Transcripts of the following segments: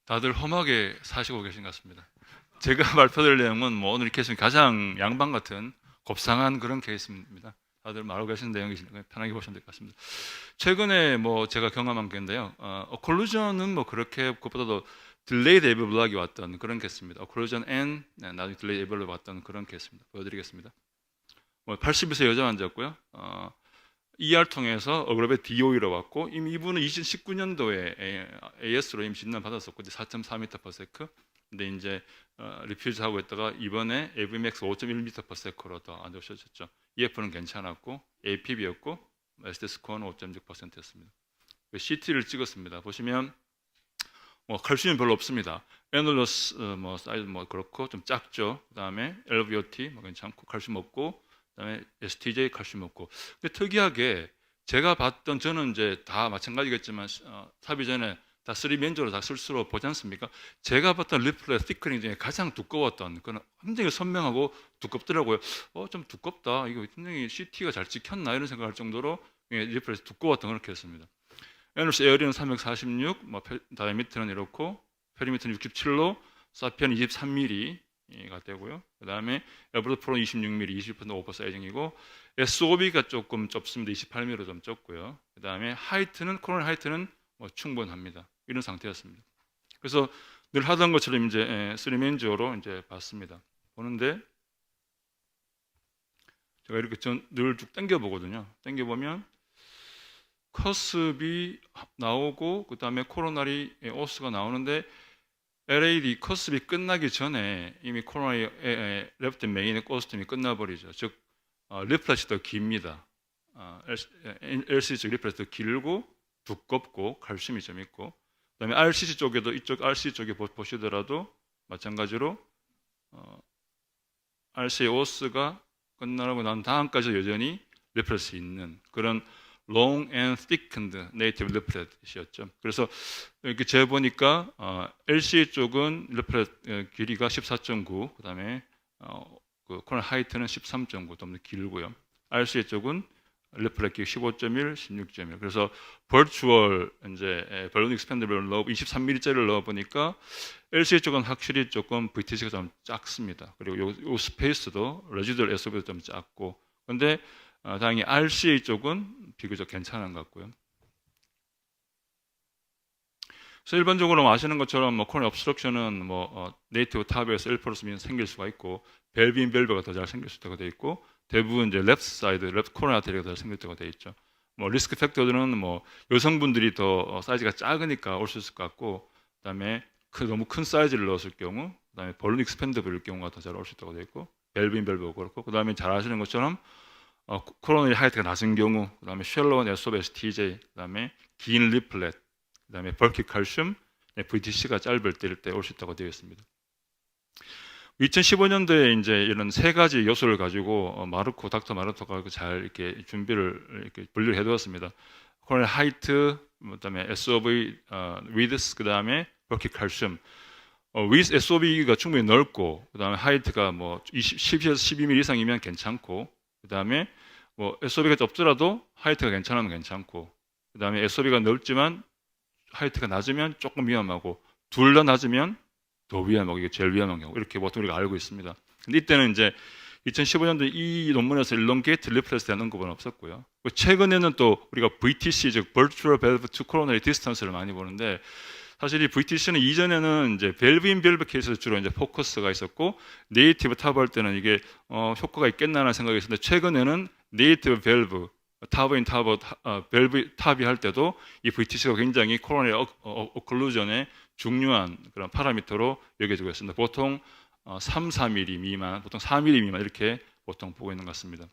다들 험하게 사시고 계신 것 같습니다. 제가 발표드릴 내용은 뭐 오늘 케이스는 가장 양반 같은 곱상한 그런 케이스입니다. 다들 말하고 계신 내용이시니까 편하게 보시면 될 것 같습니다. 최근에 뭐 제가 경험한 게 있는데요. 오클루전은 뭐 그렇게 그것보다도 딜레이드 에버블락이 왔던 그런 케이스입니다. 오클루전 N, 나중에 딜레이드 에버블락이 왔던 그런 케이스입니다. 보여드리겠습니다. 뭐 82세 여자 환자였고요. ER 통해서 어그룹의 DOE로 왔고 이미 이분은 2019년도에 AS로 이미 진단 받았었고 4.4m/s. 근데 이제 리퓨즈 하고 있다가 이번에 AVMAX 5.1m/s로 더 안 좋으셨죠. EF는 괜찮았고 APB였고 SD 스코어는 5.6%였습니다. CT를 찍었습니다. 보시면 뭐 칼슘이 별로 없습니다. 에놀러스 뭐 사이즈 뭐 그렇고 좀 작죠. 그다음에 LVOT 뭐 괜찮고 칼슘 없고 그다음에 STJ 칼슘 없고. 근데 특이하게 제가 봤던 저는 이제 다 마찬가지겠지만 삽입 전에 다 3맨조로 다 쓸수록 보지 않습니까? 제가 봤던 리플렛 피크링 중에 가장 두꺼웠던 그건 굉장히 선명하고 두껍더라고요. 좀 두껍다. 이거 굉장히 CT가 잘 찍혔나 이런 생각할 정도로 리플렛 두꺼웠던 그런 케이스입니다. 에너스 에어리는 346, 뭐 다이미터는 이렇고 페리미터는 67로 사피언 23mm가 되고요. 그 다음에 에브로드 프로는 26mm, 20% 오버 사이징이고 SOB가 조금 좁습니다. 28mm로 좀 좁고요. 그 다음에 하이트는 코로나 하이트는 뭐 충분합니다. 이런 상태였습니다. 그래서 늘 하던 것처럼 이제 3맨즈로 이제 봤습니다. 보는데 제가 이렇게 늘 쭉 당겨 보거든요. 당겨 보면 커스비 나오고 그 다음에 코로나리 오스가 나오는데 LAD 커스비 끝나기 전에 이미 코로나리 레프트 메인의 코스텀이 끝나버리죠. 즉 리플렛이 더 깁니다. LCC 쪽 리플렛이 더 길고 두껍고 칼슘이 좀 있고 그다음에 RCC 쪽에도 이쪽 RCC 쪽에 보시더라도 마찬가지로 RCA 오스가 끝나고 난 다음까지 여전히 리플렛이 있는 그런 long and thickened native leaflet이었죠. 그래서 이렇게 재보니까 LCA 쪽은 leaflet 길이가 14.9, 그다음에 그 코너 하이트는 13.9, 좀 더 길고요. RCA 쪽은 leaflet 길이 15.1, 16.1. 그래서 버추얼 이제 발론 익스펜더블을 넣어 23mm짜리를 넣어 보니까 LCA 쪽은 확실히 조금 VTC가 좀 작습니다. 그리고 요 스페이스도 레지덜 SOB도 좀 작고, 근데 다행히 RCA 쪽은 비교적 괜찮은 것 같고요. 그래서 일반적으로 아시는 것처럼 뭐 코로나 obstruction은 뭐 네이티브 탑에서 1%면 생길 수가 있고 밸브인 밸브가 더 잘 생길 수 있다고 돼 있고 대부분 이제 랩트 사이드, 랩트 코로나 아테리가 더 잘 생길 때가 돼 있죠. 뭐 리스크 팩터들은 뭐 여성분들이 더 사이즈가 작으니까 올 수 있을 것 같고 그다음에 너무 큰 사이즈를 넣었을 경우 그다음에 볼륨 익스펜더블일 경우가 더 잘 올 수 있다고 돼 있고 밸브인 밸브가 그렇고 그다음에 잘 아시는 것처럼 코로나리 하이트가 낮은 경우, 그 다음에 쉘로원 에소베스 TJ, 그 다음에 긴 리플렛, 그 다음에 벌키 칼슘, VTC가 짧을 때일 때 올 수 있다고 되어 있습니다. 2015년도에 이제 이런 세 가지 요소를 가지고 닥터 마르코가 잘 이렇게 준비를 이렇게 분류를 해두었습니다. 코로나 하이트, 그다음에 SOV, 위드스, 그다음에 벌키 칼슘. 위드 SOV가 충분히 넓고, 그다음에 하이트가 뭐 10에서 12mm 이상이면 괜찮고, 그 다음에 뭐 SOB가 좁더라도 하이트가 괜찮으면 괜찮고 그 다음에 SOB가 넓지만 하이트가 낮으면 조금 위험하고 둘 다 낮으면 더 위험하고 이게 제일 위험한 경우 이렇게 보통 우리가 알고 있습니다. 근데 이때는 이제 2015년도 이 논문에서 일론게이트 리플렛에 대한 언급은 없었고요. 최근에는 또 우리가 VTC 즉 Virtual Valve to Coronary Distance를 많이 보는데 사실 이 VTC는 이전에는 이제 밸브 인 밸브 케이스에서 주로 이제 포커스가 있었고 네이티브 탑 할 때는 이게 효과가 있겠나라는 생각이 있었는데 최근에는 네이티브 밸브 탑인 탑 밸브 탑이 할 때도 이 VTC가 굉장히 코로나리 오클루전의 중요한 그런 파라미터로 여겨지고 있습니다. 보통 3, 4mm 미만, 보통 4mm 미만 이렇게 보통 보고 있는 것 같습니다.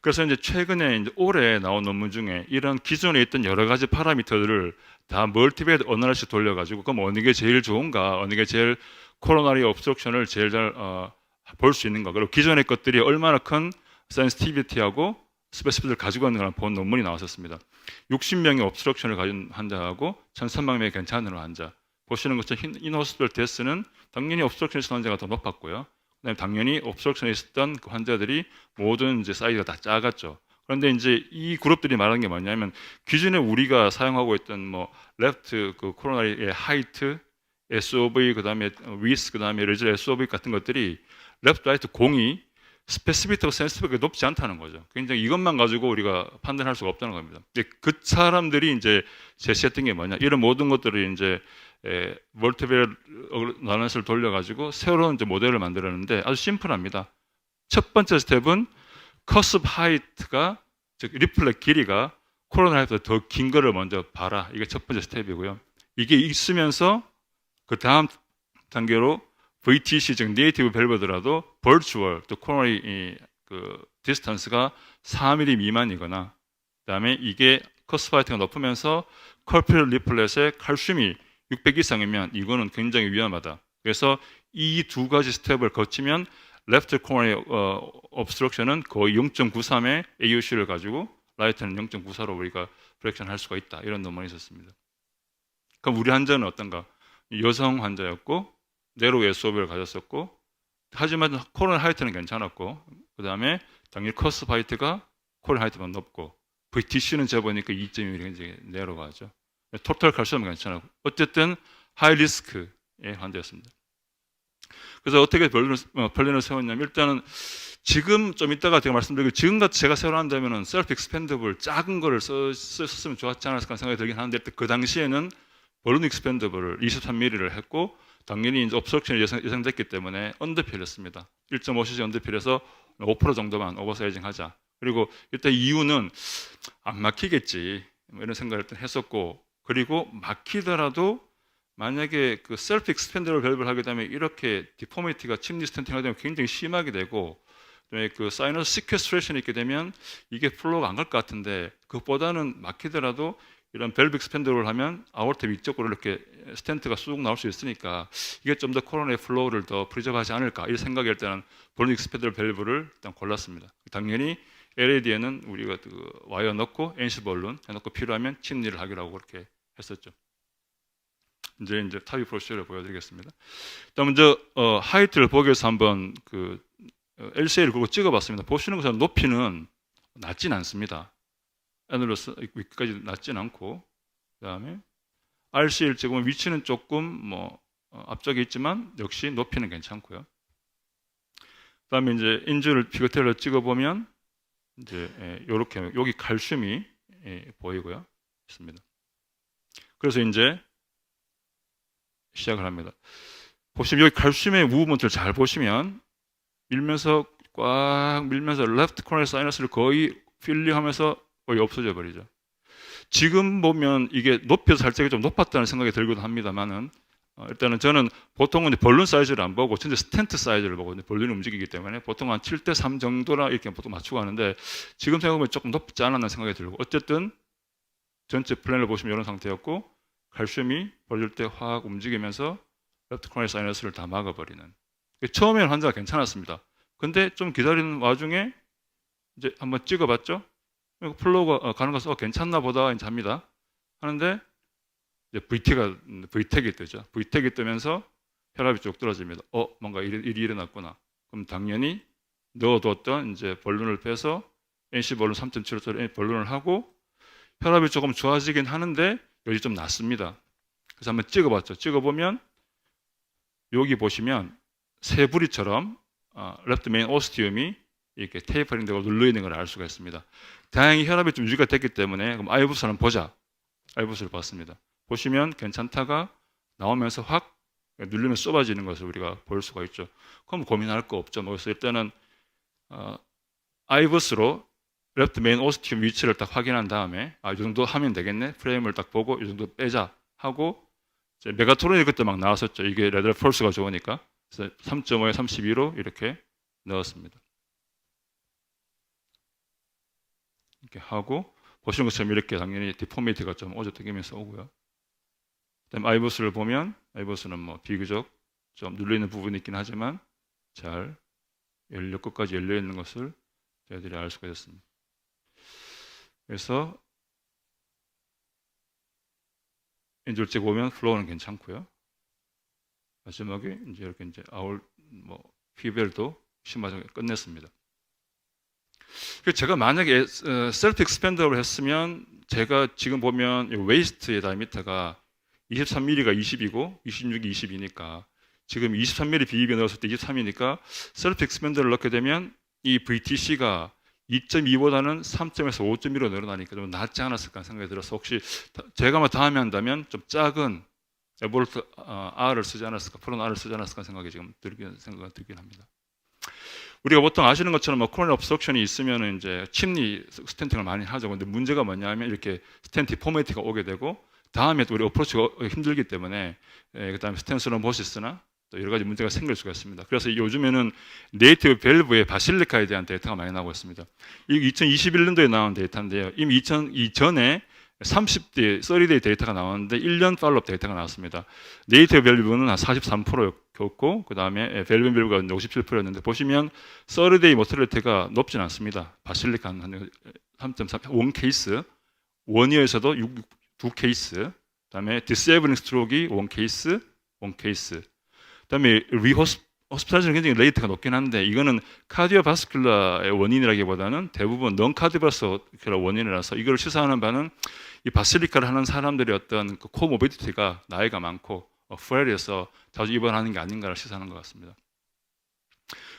그래서 이제 최근에 이제 올해 나온 논문 중에 이런 기존에 있던 여러 가지 파라미터들을 다 멀티베이드 어널리시스 돌려가지고 그럼 어느 게 제일 좋은가, 어느 게 제일 코로나리 옵스트럭션을 제일 잘 볼 수 있는가, 그리고 기존의 것들이 얼마나 큰 센시티비티하고 스페시피티를 가지고 있는가를 본 논문이 나왔었습니다. 60명의 옵스트럭션을 가진 환자하고 1,300명의 괜찮은 환자. 보시는 것처럼 인호스피털 데스는 당연히 옵스트럭션 있었던 환자가 더 높았고요. 그다음에 당연히 옵스트럭션에 있었던 그 환자들이 모든 이제 사이즈가 다 작았죠. 그런데 이제 이 그룹들이 말하는 게 뭐냐면 기존에 우리가 사용하고 있던 뭐 레프트 그 코로나의 하이트, SOV 그다음에 with 그다음에 레저 SOV 같은 것들이 레프트 라이트 공이 스페시피티하고 센시티브가 높지 않다는 거죠. 굉장히 이것만 가지고 우리가 판단할 수가 없다는 겁니다. 그 사람들이 이제 제시했던 게 뭐냐? 이런 모든 것들을 이제 멀티베리어 나눠서를 돌려가지고 새로운 이제 모델을 만들었는데 아주 심플합니다. 첫 번째 스텝은 커스브 하이트가 즉 리플렛 길이가 코로나 하이트보다 더 긴 거를 먼저 봐라. 이게 첫 번째 스텝이고요. 이게 있으면서 그 다음 단계로 VTC 즉 네이티브 밸브더라도 버추얼 또 코로나리 그 디스턴스가 4mm 미만이거나 그다음에 이게 커스브 하이트가 높으면서 컬필 리플렛의 칼슘이 600 이상이면 이거는 굉장히 위험하다. 그래서 이 두 가지 스텝을 거치면 레프트 코너의 obstruction은 거의 0.93의 AUC를 가지고 라이트는 0.94로 우리가 프랙션 할 수가 있다. 이런 논문이 있었습니다. 그럼 우리 환자는 어떤가? 여성 환자였고 내로 SOV를 가졌었고 하지만 코로나 하이트는 괜찮았고 그 다음에 당연히 커스브 하이트가 코로나 하이트보다 높고 VTC는 재보니까 2.1이 내려가죠. 토탈 칼슘은 괜찮았고 어쨌든 하이 리스크의 환자였습니다. 그래서 어떻게 플랜을 세웠냐면 일단은 지금 좀 이따가 제가 말씀드리고 지금같이 제가 새로 한다면은 셀프 익스펜더블 작은 거를 썼으면 좋았지 않았을까 생각이 들긴 하는데 그 당시에는 볼륨 익스펜더블을 23mm를 했고 당연히 이제 옵스트럭션이 예상됐기 때문에 언더필했습니다. 1.5cc 언더필해서 5% 정도만 오버사이징 하자. 그리고 이때 이유는 안 막히겠지 이런 생각을 했었고 그리고 막히더라도 만약에 그 셀프 익스펜더블 밸브를 하게 되면 이렇게 디포미티가 침리 스텐팅이 되면 굉장히 심하게 되고 그 사이너스 시퀘스트레이션이 있게 되면 이게 플로우가 안 갈 것 같은데 그것보다는 막히더라도 이런 밸브 익스펜더블을 하면 아orta 위쪽으로 이렇게 스텐트가 쑥 나올 수 있으니까 이게 좀 더 코로나의 플로우를 더 프리저브하지 않을까 이 생각에 일단 볼륨 익스펜더블 밸브를 일단 골랐습니다. 당연히 LAD에는 우리가 그 와이어 넣고 NC 볼륨 해놓고 필요하면 침리를 하기로 하고 그렇게 했었죠. 이제 탑이 브로셔를 보여드리겠습니다. 일단 먼저 하이트를 보기 위해서 한번 그 LCA를 그거 찍어봤습니다. 보시는 것처럼 높이는 낮진 않습니다. 애널로스 위까지 낮진 않고 그다음에 RCA를 찍으면 위치는 조금 뭐 앞쪽에 있지만 역시 높이는 괜찮고요. 그다음에 이제 인주를 피그텔로 찍어보면 이제 이렇게 여기 칼슘이 보이고요, 있습니다. 그래서 이제 시작을 합니다. 보시면 여기 칼슘의 무브먼트를 잘 보시면 밀면서 꽉 밀면서 레프트 코너 사이너스를 거의 필링하면서 거의 없어져 버리죠. 지금 보면 이게 높여서 살짝 좀 높았다는 생각이 들기도 합니다만은 일단은 저는 보통은 볼륨 사이즈를 안 보고 전체 스텐트 사이즈를 보고 볼륨이 움직이기 때문에 보통 한 7:3 정도라 이렇게 보통 맞추고 하는데 지금 생각해보면 조금 높지 않았나 생각이 들고 어쨌든 전체 플랜을 보시면 이런 상태였고 칼슘이 벌릴 때 확 움직이면서 레프트 코너 사이너스를 다 막아버리는. 처음에는 환자가 괜찮았습니다. 근데 좀 기다리는 와중에 이제 한번 찍어봤죠. 플로우가 가는 것은 괜찮나 보다 이제 합니다. 하는데 이제 VTAC이 뜨죠. VTAC이 뜨면서 혈압이 쭉 떨어집니다. 뭔가 일이 일어났구나. 그럼 당연히 넣어뒀던 이제 볼륨을 빼서 NC 볼륨 3.75짜리 볼륨을 하고 혈압이 조금 좋아지긴 하는데 여기 좀 낮습니다. 그래서 한번 찍어봤죠. 찍어보면 여기 보시면 새부리처럼 레프트 메인 오스티움이 이렇게 테이퍼링 되고 눌러 있는 걸 알 수가 있습니다. 다행히 혈압이 좀 유지가 됐기 때문에 그럼 아이부스를 보자. 아이부스를 봤습니다. 보시면 괜찮다가 나오면서 확 누르면 쏟아지는 것을 우리가 볼 수가 있죠. 그럼 고민할 거 없죠. 그래서 일단은 아이부스로 레프트 메인 오스티움 위치를 딱 확인한 다음에 이 정도 하면 되겠네. 프레임을 딱 보고 이 정도 빼자 하고 이제 메가토론이 그때 막 나왔었죠. 이게 레드럴 펄스가 좋으니까. 그래서 3.5에 32로 이렇게 넣었습니다. 이렇게 하고 보시는 것처럼 이렇게 당연히 디포미티가 좀 오저되면서 오고요. 그다음 아이부스를 보면 아이부스는 뭐 비교적 좀 눌려 있는 부분이 있긴 하지만 잘 끝까지 열려 있는 것을 저희들이 알 수가 있습니다. 그래서 인줄제 보면 플로우는 괜찮고요. 마지막에 이제 이렇게 이제 피벨도 심하게 끝냈습니다. 제가 만약에 셀프 익스펜더블을 했으면 제가 지금 보면 웨이스트의 다이미터가 23mm가 20이고 26이 20이니까 지금 23mm 비입에 넣었을 때 23이니까 셀프 익스펜더를 넣게 되면 이 VTC가 2.2보다는 3.에서 5.2로 늘어나니까 좀 낫지 않았을까 생각이 들어서 혹시 제가 다음에 한다면 좀 작은 에볼트 R을 쓰지 않았을까, 프론 R을 쓰지 않았을까 생각이 지금 들긴 합니다. 우리가 보통 아시는 것처럼 코로나 obstruction이 있으면 이제 침리 스텐팅을 많이 하죠. 근데 문제가 뭐냐면 이렇게 스텐팅 포매트가 오게 되고 다음에 또 우리 어프로치가 힘들기 때문에 그다음에 스텐스럼보시스나 또 여러 가지 문제가 생길 수가 있습니다. 그래서 요즘에는 네이티브 밸브의 바실리카에 대한 데이터가 많이 나오고 있습니다. 이 2021년도에 나온 데이터인데요. 이미 이전에 30대, 30데이 데이터가 나왔는데 1년 팔로업 데이터가 나왔습니다. 네이티브 밸브는 한 43%였고 그 다음에 밸브 밸브가 57%였는데 보시면 30데이 모텔리티가 높진 않습니다. 바실리카 한 3.3, 1 케이스, 원이어에서도 2 케이스, 그 다음에 디세이블링 스트로크가 1 케이스, 1 케이스, 그 다음에 호스피탈리제이션은 굉장히 레이트가 높긴 한데 이거는 카디오바스큘라의 원인이라기보다는 대부분 넌 카디오바스큘라 원인이라서 이걸 시사하는 바는 이 바실리카를 하는 사람들의 어떤 그 코모비디티가 나이가 많고 프레리에서 자주 입원하는 게 아닌가를 시사하는 것 같습니다.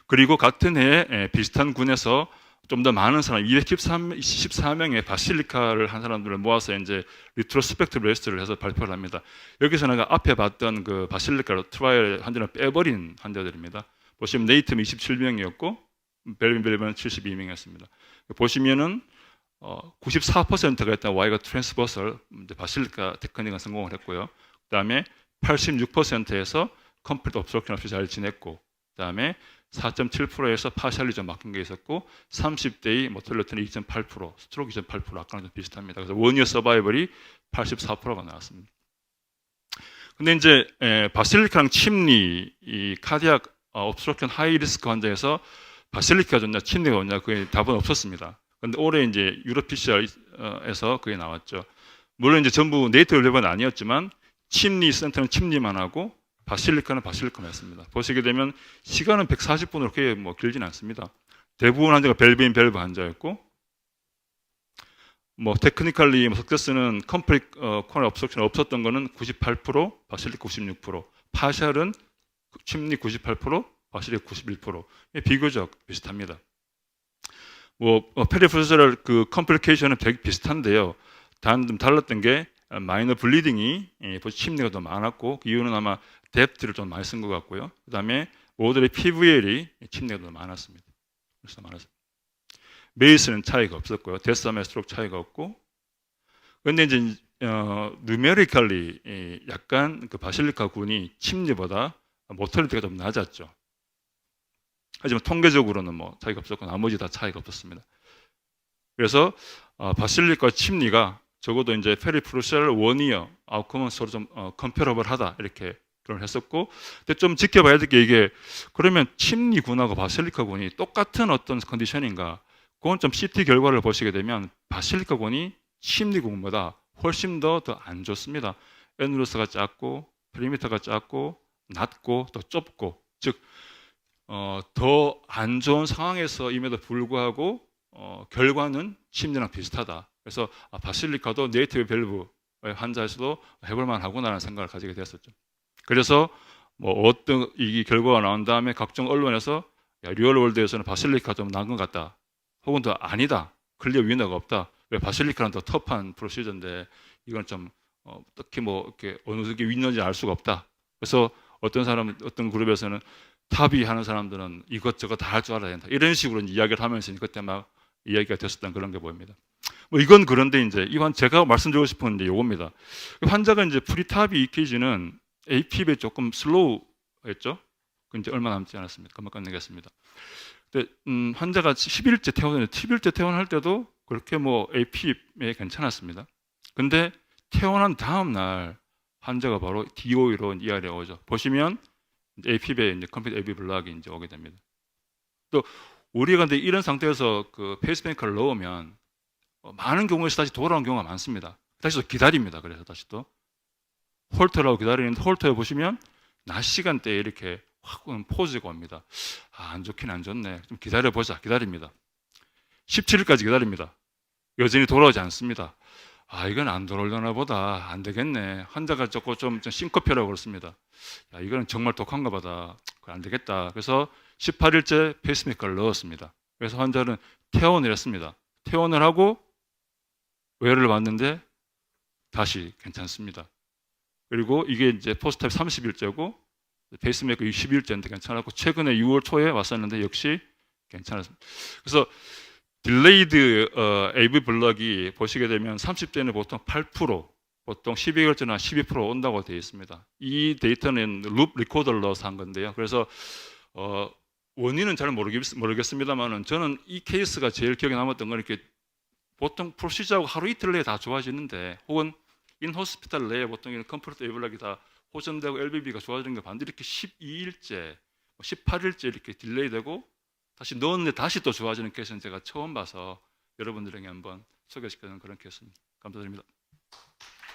그리고 같은 해에 비슷한 군에서 좀 더 많은 사람, 214명의 바실리카를 한 사람들을 모아서 이제 리트로스펙티브 레스트를 해서 발표를 합니다. 여기서는 앞에 봤던 그 바실리카 트라이얼 환자를 빼버린 환자들입니다. 보시면 네이트는 27명이었고 벨빈벨빈은 72명이었습니다. 보시면은 94%가 했던 Y가 트랜스버설 바실리카 테크닉은 성공을 했고요. 그 다음에 86%에서 컴플리트 옵스트럭션 없이 잘 지냈고, 그 다음에 4.7%에서 파셜리 좀 막힌 게 있었고 30대의 모텔리티는 2.8%, 스트로크 2.8%, 아까랑 좀 비슷합니다. 그래서 원이어 서바이벌이 84%가 나왔습니다. 근데 이제 바실리카랑 침리, 이 카디악 옵스트럭션 하이 리스크 환자에서 바실리카가 좋냐, 침리가 좋냐, 그게 답은 없었습니다. 근데 올해 이제 유럽 PCR에서 그게 나왔죠. 물론 이제 전부 네이티브 밸브는 아니었지만 침리 센터는 침리만 하고 바실리카는 바실리카만 했습니다. 보시게 되면 시간은 140분으로 그렇게 길진 않습니다. 대부분 환자가 밸브인 밸브 환자였고, 테크니컬리 석세스는 컴플리트 코로나 obstruction 없었던 거는 98%, 바실리카 96%, 파셜은 침리 98%, 바실리카 91%. 비교적 비슷합니다. 페리프로세럴 그 컴플리케이션은 되게 비슷한데요. 단 좀 달랐던 게 마이너 블리딩이 침리가 더 많았고 그 이유는 아마 뎁트를 좀 많이 쓴 것 같고요. 그 다음에 모델의 PVL이 침리가 더 많았습니다. 그래서 많았습니다. 메이스는 차이가 없었고요. 데스함의 스트로크 차이가 없고. 그런데 이제 누메리컬리 약간 그 바실리카 군이 침리보다 모털리티가 좀 낮았죠. 하지만 통계적으로는 차이가 없었고 나머지 다 차이가 없었습니다. 그래서 바실리카 침리가 적어도 이제 페리프로셀 원이어 아웃컴은 서로 좀 컴페러블하다 이렇게 그런 했었고, 근데 좀 지켜봐야 될 게 이게 그러면 침리군하고 바실리카군이 똑같은 어떤 컨디션인가? 그건 좀 CT 결과를 보시게 되면 바실리카군이 침리군보다 훨씬 더 안 좋습니다. 에누러스가 작고 페리미터가 작고 낮고 또 좁고, 즉 더 안 좋은 상황에서 임에도 불구하고 결과는 침리랑 비슷하다. 그래서 바실리카도 네이티브 밸브 환자에서도 해볼만 하구나라는 생각을 가지게 되었었죠. 그래서 어떤 이 결과가 나온 다음에 각종 언론에서 리얼월드에서는 바실리카 좀 나은 것 같다, 혹은 더 아니다, 클리어 위너가 없다, 왜 바실리카는 더 터프한 프로시저인데 이건 좀 특히 이렇게 어느 게 위너인지 알 수가 없다. 그래서 어떤 그룹에서는 탑이 하는 사람들은 이것저것 다 할 줄 알아야 된다, 이런 식으로 이야기를 하면서 그때 막 이야기가 됐었던 그런 게 보입니다. 이건 그런데 이제 제가 말씀드리고 싶은 게 이겁니다. 환자가 이제 프리타비 EKG는 APB에 조금 슬로우했죠. 그 이제 얼마 남지 않았습니다. 금방 끝내겠습니다. 근데 환자가 11일째 퇴원을 11일째 퇴원할 때도 그렇게 APB에 괜찮았습니다. 근데 퇴원한 다음 날 환자가 바로 DOE로 ER에 오죠. 보시면 APB에 이제 컴퓨터 AV 블락이 이제 오게 됩니다. 또 우리가 근데 이런 상태에서 그 페이스메이커를 넣으면 많은 경우에서 다시 돌아오는 경우가 많습니다. 다시 또 기다립니다. 그래서 다시 또 홀터라고 기다리는데 홀터에 보시면 낮 시간대에 이렇게 확 포즈가 옵니다. 안 좋긴 안 좋네, 좀 기다려보자. 기다립니다. 17일까지 기다립니다. 여전히 돌아오지 않습니다. 이건 안 들어올려나 보다. 안 되겠네. 환자가 조금 좀 싱커피라고 그렇습니다. 이거는 정말 독한가 보다. 안 되겠다. 그래서 18일째 페이스메이커를 넣었습니다. 그래서 환자는 퇴원을 했습니다. 퇴원을 하고 외래를 왔는데 다시 괜찮습니다. 그리고 이게 이제 포스트탑 30일째고 페이스메이커 60일째인데 괜찮았고 최근에 6월 초에 왔었는데 역시 괜찮았습니다. 그래서 딜레이드 AV 블럭이 보시게 되면 30대는 보통 8%, 보통 12개월째는 12% 온다고 되어 있습니다. 이 데이터는 룹 리코더를 넣어서 한 건데요. 그래서 원인은 잘 모르겠습니다만은 저는 이 케이스가 제일 기억에 남았던 건 이렇게 보통 프로시저하고 하루 이틀 내에 다 좋아지는데 혹은 인호스피탈 내에 보통 이런 컴포트 에이블락이 다 호전되고 LBB가 좋아지는 게 반드시 이렇게 12일째, 18일째 이렇게 딜레이되고 다시 넣었는데 다시 또 좋아지는 케이스는 제가 처음 봐서 여러분들에게 한번 소개시켜드리는 그런 케이스입니다. 감사드립니다.